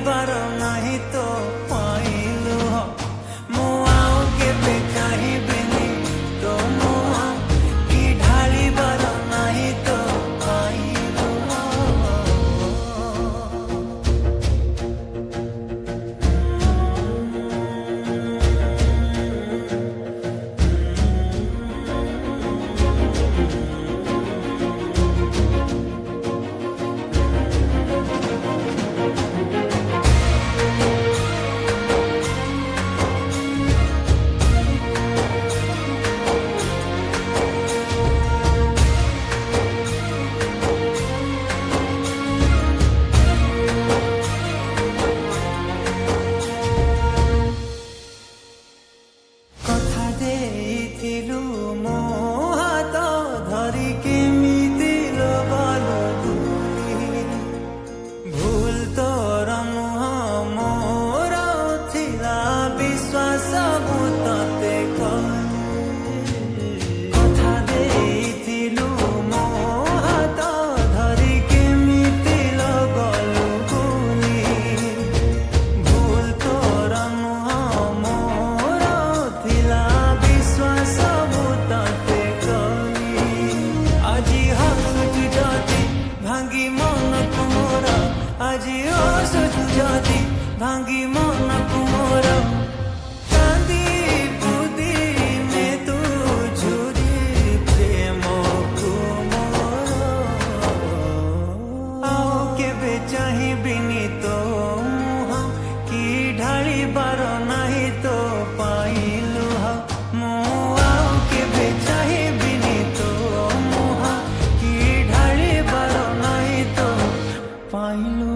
ढालिबार नाही तो पाइलु मु आउ केबे चाहिबिनी तो मु कि ढालिबार नाही तो पाइलु मो हाथ धरी केमिति गलु भूली भूल तोर नुह मोर थिला विश्वास मु तते कथा देइथिलु मो हाथ धरी केमिति गलु भूली भूल तोर नुह मोर थिला विश्वास भांगी मन कुमोर आज असुचु जाती भांगी मन कुमोर कांदी बुदी में तू झुरी प्रेम कुमोर आओ केबे चाहिबिनी तो मुह कि ढालिबार नाही तो पाइलु मु आओ केबे चाहिबिनी तो मुह कि ढालिबार नाही तो पाइलु